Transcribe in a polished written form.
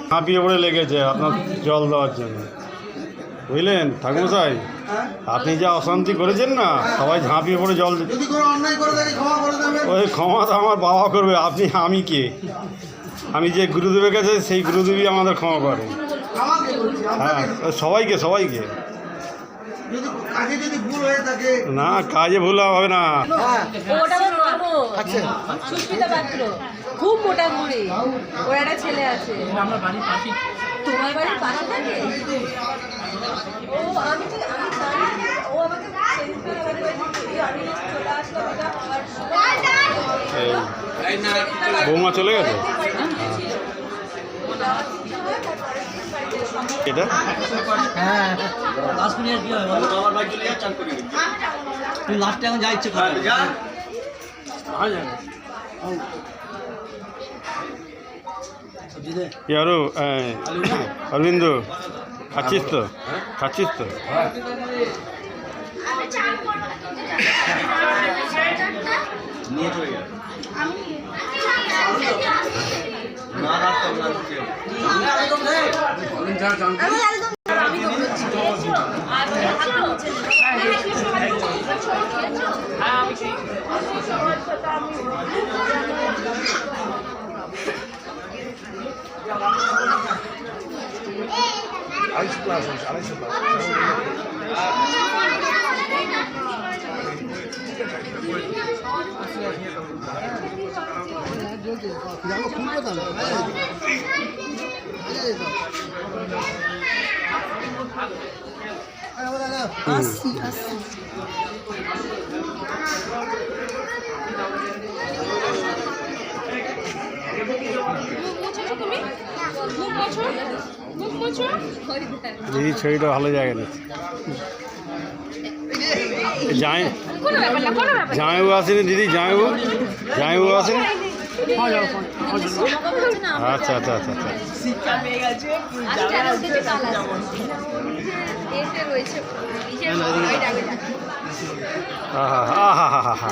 ঝাঁপিয়ে পড়ে লেগেছে আপনার জল দেওয়ার জন্য, বুঝলেন ঠাকুরমশাই? আপনি যা অশান্তি করেছেন না, সবাই ঝাঁপিয়ে পড়ে জল দিতে। ওই ক্ষমা তো আমার বাবা করবে, আমি কে? আমি যে গুরুদেবের কাছে, সেই গুরুদেবই আমাদের ক্ষমা করে। হ্যাঁ, সবাইকে সবাইকে। না, কাজে ভুল হবে না। খুব মোটা মুড়ি, ওর একটা ছেলে আছে। তোমার বাড়ির পাশে থাকে? ও আমি ও আমাকে বৌমা চলে গেছে এটা। হ্যাঁ 10 মিনিট কি হয় বলো? তুই লাস্টে এখন যা ইচ্ছে কর। আরো অরবিন্দ, খাচ্ছিস তো? খাচ্ছিস তো? নিয়ে চলে গেল। দিদি ছবিটা ভালো জায়গা নিচ্ছে। জামাইবাবু আসেনি দিদি? জামাইবাবু আসেনি? আচ্ছা আচ্ছা আচ্ছা আচ্ছা। আহা